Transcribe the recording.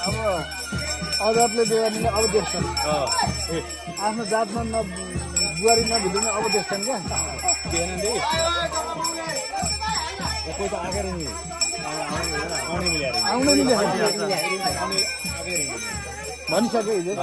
अब अदालतले बेगारीले अब देख्छन् आफ्नो जातमा बुहारी नभित्र अब देख्छन् क्या आउनु मिले भनिसक्यो हिजो